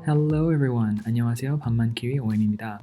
Hello everyone. 안녕하세요. 반만키위 Owen입니다.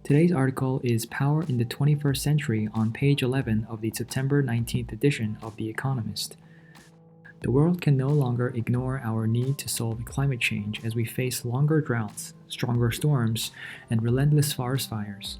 Today's article is Power in the 21st Century on page 11 of the September 19th edition of The Economist. The world can no longer ignore our need to solve climate change as we face longer droughts, stronger storms, and relentless forest fires.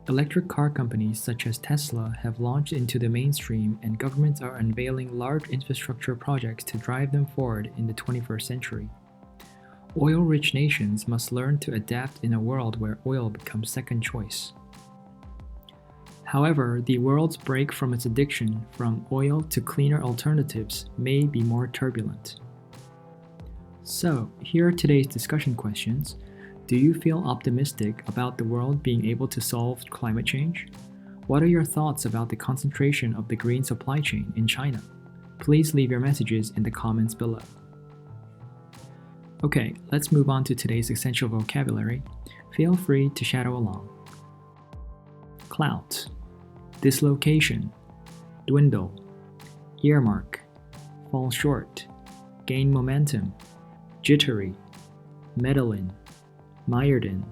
Electric car companies such as Tesla have launched into the mainstream, and governments are unveiling large infrastructure projects to drive them forward in the 21st century. Oil-rich nations must learn to adapt in a world where oil becomes second choice. However, the world's break from its addiction from oil to cleaner alternatives may be more turbulent. So, here are today's discussion questions. Do you feel optimistic about the world being able to solve climate change? What are your thoughts about the concentration of the green supply chain in China? Please leave your messages in the comments below. Okay, let's move on to today's essential vocabulary. Feel free to shadow along. Clout, dislocation, dwindle, earmark, fall short, gain momentum, jittery, meddling, mired in,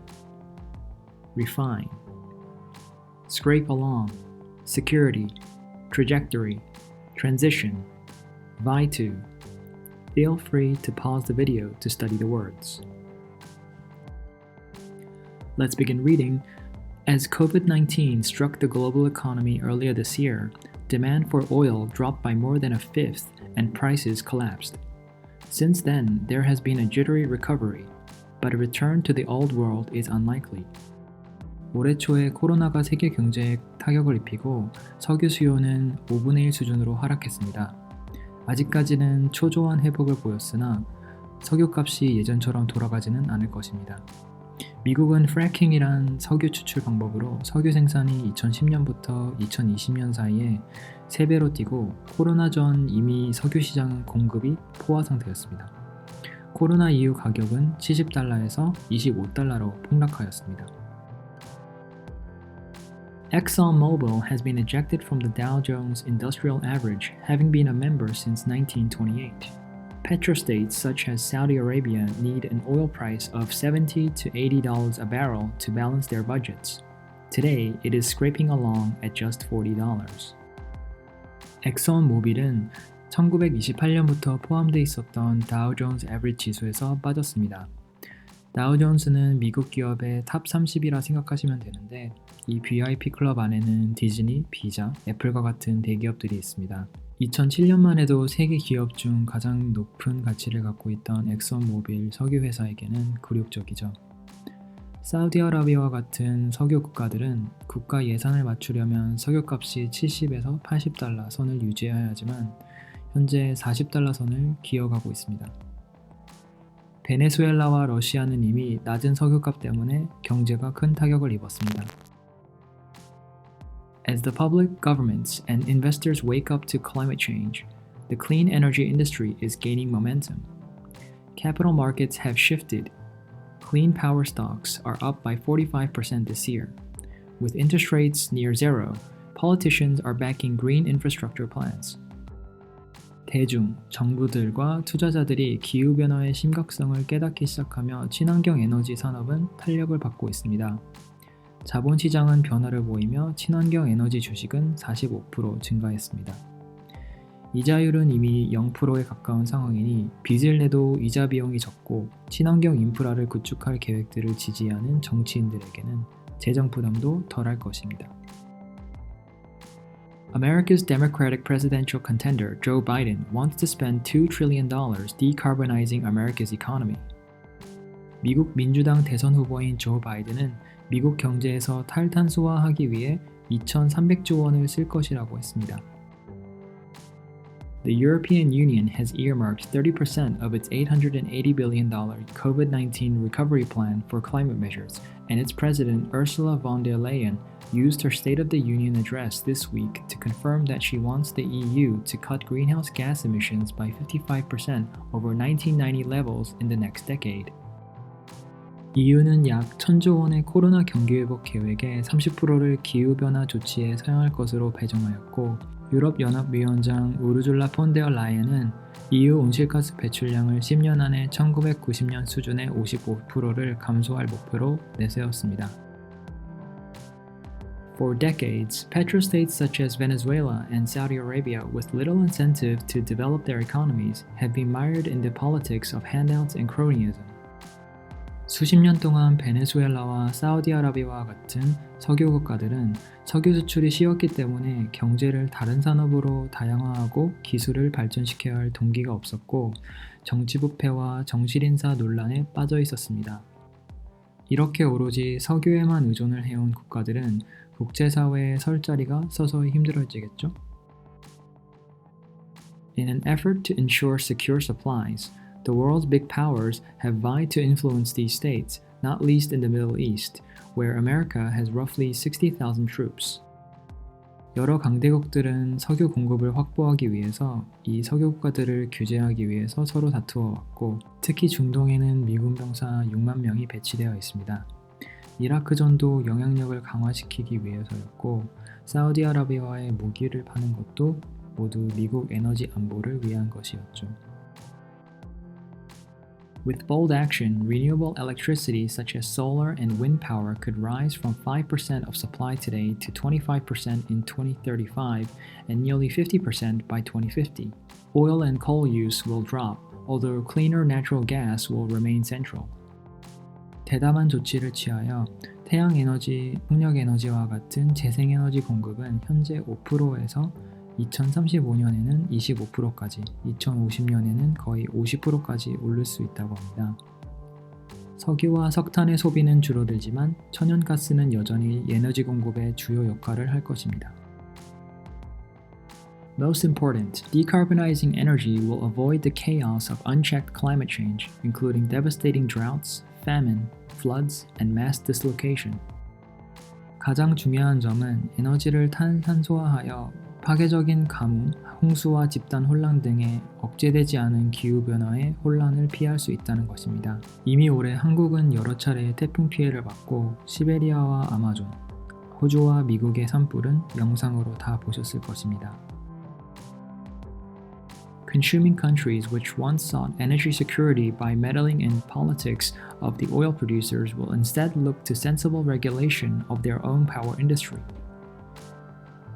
refine, scrape along, security, trajectory, transition, vie to. Feel free to pause the video to study the words. Let's begin reading. As COVID-19 struck the global economy earlier this year, demand for oil dropped by more than a fifth and prices collapsed. Since then, there has been a jittery recovery, but a return to the old world is unlikely. 올해 초에 코로나가 세계 경제에 타격을 입히고 석유 수요는 5분의 1 수준으로 하락했습니다. 아직까지는 초조한 회복을 보였으나 석유값이 예전처럼 돌아가지는 않을 것입니다. 미국은 프래킹이란 석유 추출 방법으로 석유 생산이 2010년부터 2020년 사이에 3배로 뛰고 코로나 전 이미 석유 시장 공급이 포화 상태였습니다. 코로나 이후 가격은 70달러에서 25달러로 폭락하였습니다. ExxonMobil has been ejected from the Dow Jones Industrial Average, having been a member since 1928. Petrostates such as Saudi Arabia need an oil price of $70 to $80 a barrel to balance their budgets. Today, it is scraping along at just $40. 엑선모빌은 1928년부터 포함되어 있었던 다우존스 에버리지 지수에서 빠졌습니다. 다우존스는 미국 기업의 탑 30이라 생각하시면 되는데 이 VIP 클럽 안에는 디즈니, 비자, 애플과 같은 대기업들이 있습니다. 2007년만 해도 세계 기업 중 가장 높은 가치를 갖고 있던 엑선모빌 석유회사에게는 굴욕적이죠. 사우디아라비아와 같은 석유 국가들은 국가 예산을 맞추려면 석유값이 70에서 80달러 선을 유지해야 하지만 현재 40달러 선을 기어가고 있습니다. 베네수엘라와 러시아는 이미 낮은 석유값 때문에 경제가 큰 타격을 입었습니다. As the public, governments, and investors wake up to climate change, the clean energy industry is gaining momentum. Capital markets have shifted. Clean power stocks are up by 45% this year. With interest rates near zero, politicians are backing green infrastructure plans. 대중, 정부들과 투자자들이 기후변화의 심각성을 깨닫기 시작하며 친환경 에너지 산업은 탄력을 받고 있습니다. 자본시장은 변화를 보이며 친환경 에너지 주식은 45% 증가했습니다. 이자율은 이미 0%에 가까운 상황이니 빚을 내도 이자 비용이 적고 친환경 인프라를 구축할 계획들을 지지하는 정치인들에게는 재정 부담도 덜할 것입니다. America's Democratic presidential contender Joe Biden wants to spend $2 trillion decarbonizing America's economy. 미국 민주당 대선 후보인 조 바이든은 미국 경제에서 탈탄소화하기 위해 2,300조 원을 쓸 것이라고 했습니다. The European Union has earmarked 30% of its $880 billion COVID-19 recovery plan for climate measures, and its president Ursula von der Leyen used her State of the Union address this week to confirm that she wants the EU to cut greenhouse gas emissions by 55% over 1990 levels in the next decade. EU는 약 1,000조 원의 코로나 경기회복 계획의 30%를 기후변화 조치에 사용할 것으로 배정하였고 유럽연합위원장 우르줄라 폰데어 라이언은 EU 온실가스 배출량을 10년 안에 1990년 수준의 55%를 감소할 목표로 내세웠습니다. For decades, petrostates such as Venezuela and Saudi Arabia, with little incentive to develop their economies, have been mired in the politics of handouts and cronyism. 수십 년 동안 베네수엘라와 사우디아라비아와 같은 석유 국가들은 석유 수출이 쉬웠기 때문에 경제를 다른 산업으로 다양화하고 기술을 발전시켜야 할 동기가 없었고 정치 부패와 정실인사 논란에 빠져 있었습니다. 이렇게 오로지 석유에만 의존을 해온 국가들은 국제사회에 설 자리가 서서히 힘들어지겠죠? In an effort to ensure secure supplies, the world's big powers have vied to influence these states, not least in the Middle East, where America has roughly 60,000 troops. 여러 강대국들은 석유 공급을 확보하기 위해서 이 석유 국가들을 규제하기 위해서 서로 다투어 왔고, 특히 중동에는 미군 병사 6만 명이 배치되어 있습니다. 이라크전도 영향력을 강화시키기 위해서였고, 사우디아라비아와의 무기를 파는 것도 모두 미국 에너지 안보를 위한 것이었죠. With bold action, renewable electricity such as solar and wind power could rise from 5% of supply today to 25% in 2035 and nearly 50% by 2050. Oil and coal use will drop, although cleaner natural gas will remain central. 대담한 조치를 취하여 태양에너지, 풍력에너지와 같은 재생에너지 공급은 현재 5%에서 2035년에는 25%까지, 2050년에는 거의 50%까지 오를 수 있다고 합니다. 석유와 석탄의 소비는 줄어들지만 천연가스는 여전히 에너지 공급의 주요 역할을 할 것입니다. Most important, decarbonizing energy will avoid the chaos of unchecked climate change, including devastating droughts, famine, floods, and mass dislocation. 가장 중요한 점은 에너지를 탄산소화하여 파괴적인 가뭄, 홍수와 집단 혼란 등의 억제되지 않은 기후변화의 혼란을 피할 수 있다는 것입니다. 이미 올해 한국은 여러 차례 태풍 피해를 받고 시베리아와 아마존, 호주와 미국의 산불은 영상으로 다 보셨을 것입니다. Consuming countries which once sought energy security by meddling in politics of the oil producers will instead look to sensible regulation of their own power industry.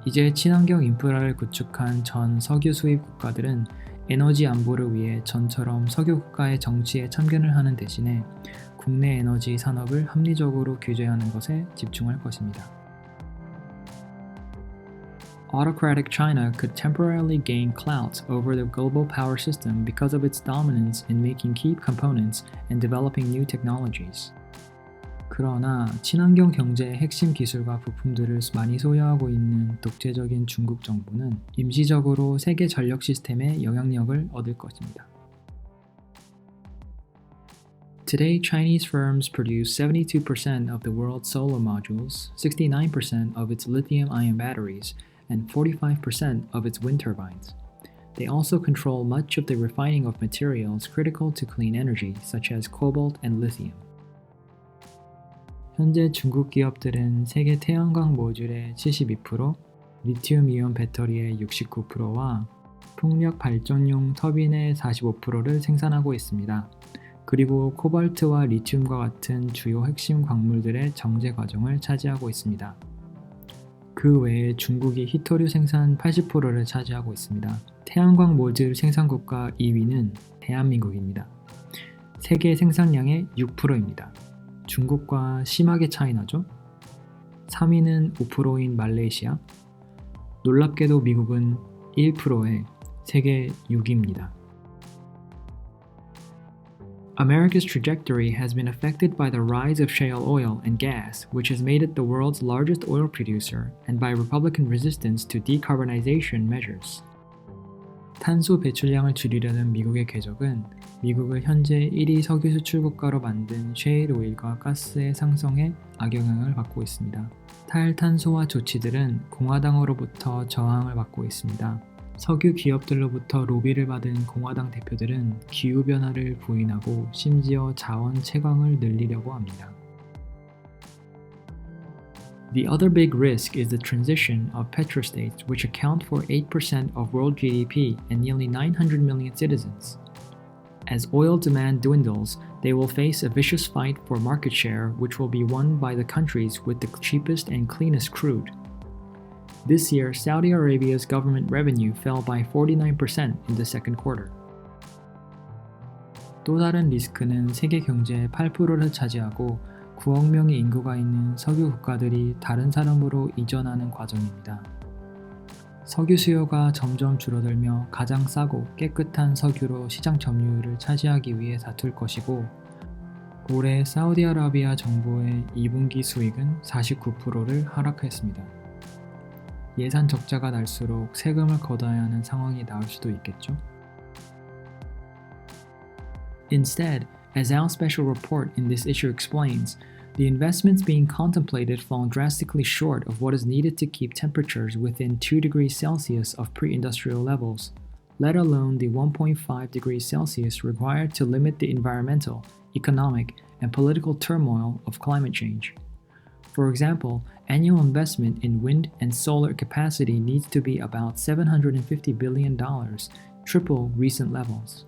이제 친환경 인프라를 구축한 전 석유 수입 국가들은 에너지 안보를 위해 전처럼 석유 국가의 정치에 참견을 하는 대신에 국내 에너지 산업을 합리적으로 규제하는 것에 집중할 것입니다. Autocratic China could temporarily gain clout over the global power system because of its dominance in making key components and developing new technologies. 그러나 친환경 경제의 핵심 기술과 부품들을 많이 소유하고 있는 독재적인 중국 정부는 임시적으로 세계 전력 시스템에 영향력을 얻을 것입니다. Today, Chinese firms produce 72% of the world's solar modules, 69% of its lithium-ion batteries, and 45% of its wind turbines. They also control much of the refining of materials critical to clean energy, such as cobalt and lithium. 현재 중국 기업들은 세계 태양광 모듈의 72%, 리튬이온 배터리의 69%와 풍력 발전용 터빈의 45%를 생산하고 있습니다. 그리고 코발트와 리튬과 같은 주요 핵심 광물들의 정제 과정을 차지하고 있습니다. 그 외에 중국이 히토류 생산 80%를 차지하고 있습니다. 태양광 모듈 생산국가 2위는 대한민국입니다. 세계 생산량의 6%입니다. 중국과 심하게 차이 나죠? 3위는 5%인 말레이시아, 놀랍게도 미국은 1%에 세계 6위입니다. America's trajectory has been affected by the rise of shale oil and gas, which has made it the world's largest oil producer, and by Republican resistance to decarbonization measures. 탄소 배출량을 줄이려는 미국의 궤적은 미국을 현재 1위 석유 수출 국가로 만든 셰일 오일과 가스의 상승에 악영향을 받고 있습니다. 탈탄소화 조치들은 공화당으로부터 저항을 받고 있습니다. 석유 기업들로부터 로비를 받은 공화당 대표들은 기후변화를 부인하고 심지어 자원 채광을 늘리려고 합니다. The other big risk is the transition of petrostates, which account for 8% of world GDP and nearly 900 million citizens. As oil demand dwindles, they will face a vicious fight for market share, which will be won by the countries with the cheapest and cleanest crude. This year, Saudi Arabia's government revenue fell by 49% in the second quarter. 또 다른 리스크는 세계 경제의 8%를 차지하고 9억 명의 인구가 있는 석유 국가들이 다른 사람으로 이전하는 과정입니다. 석유 수요가 점점 줄어들며 가장 싸고 깨끗한 석유로 시장 점유율을 차지하기 위해 다툴 것이고, 올해 사우디아라비아 정부의 2분기 수익은 49%를 하락했습니다. 예산 적자가 날수록 세금을 걷어야 하는 상황이 나올 수도 있겠죠? Instead, as our special report in this issue explains, the investments being contemplated fall drastically short of what is needed to keep temperatures within 2 degrees Celsius of pre-industrial levels, let alone the 1.5 degrees Celsius required to limit the environmental, economic, and political turmoil of climate change. For example, annual investment in wind and solar capacity needs to be about $750 billion, triple recent levels.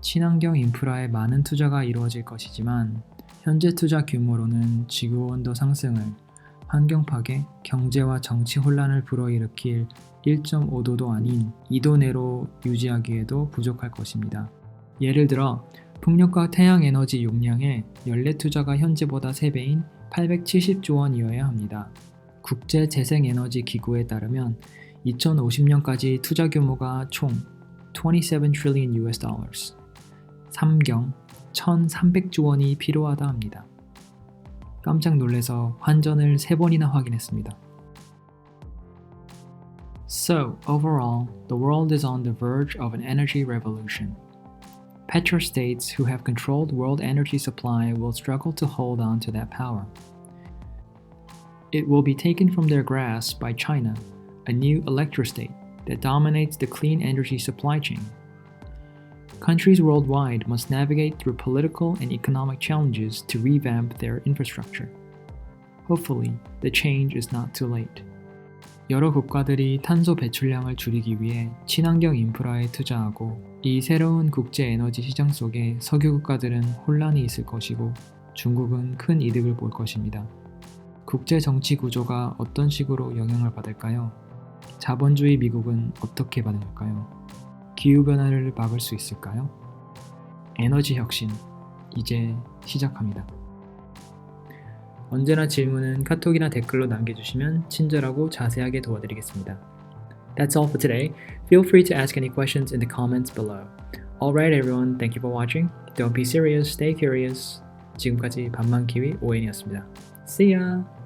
친환경 인프라에 많은 투자가 이루어질 것이지만 현재 투자 규모로는 지구온도 상승을, 환경 파괴, 경제와 정치 혼란을 불어일으킬 1.5도도 아닌 2도 내로 유지하기에도 부족할 것입니다. 예를 들어 풍력과 태양 에너지 용량의 연례 투자가 현재보다 3배인 870조 원이어야 합니다. 국제재생에너지 기구에 따르면 2050년까지 투자 규모가 총 27 trillion US dollars, 3경 1,300조 원이 필요하다 합니다. 깜짝 놀라서 환전을 3번이나 확인했습니다. So, overall, the world is on the verge of an energy revolution. Petrostates who have controlled world energy supply will struggle to hold on to that power. It will be taken from their grasp by China, a new Elctrostate that dominates the clean energy supply chain. Countries worldwide must navigate through political and economic challenges to revamp their infrastructure. Hopefully, the change is not too late. 여러 국가들이 탄소 배출량을 줄이기 위해 친환경 인프라에 투자하고, 이 새로운 국제 에너지 시장 속에 석유 국가들은 혼란이 있을 것이고 중국은 큰 이득을 볼 것입니다. 국제 정치 구조가 어떤 식으로 영향을 받을까요? 자본주의 미국은 어떻게 반응할까요? 기후변화를 막을 수 있을까요? 에너지 혁신, 이제 시작합니다. 언제나 질문은 카톡이나 댓글로 남겨주시면 친절하고 자세하게 도와드리겠습니다. That's all for today. Feel free to ask any questions in the comments below. Alright everyone, thank you for watching. Don't be serious, stay curious. 지금까지 반만키위 오웬이었습니다. See ya!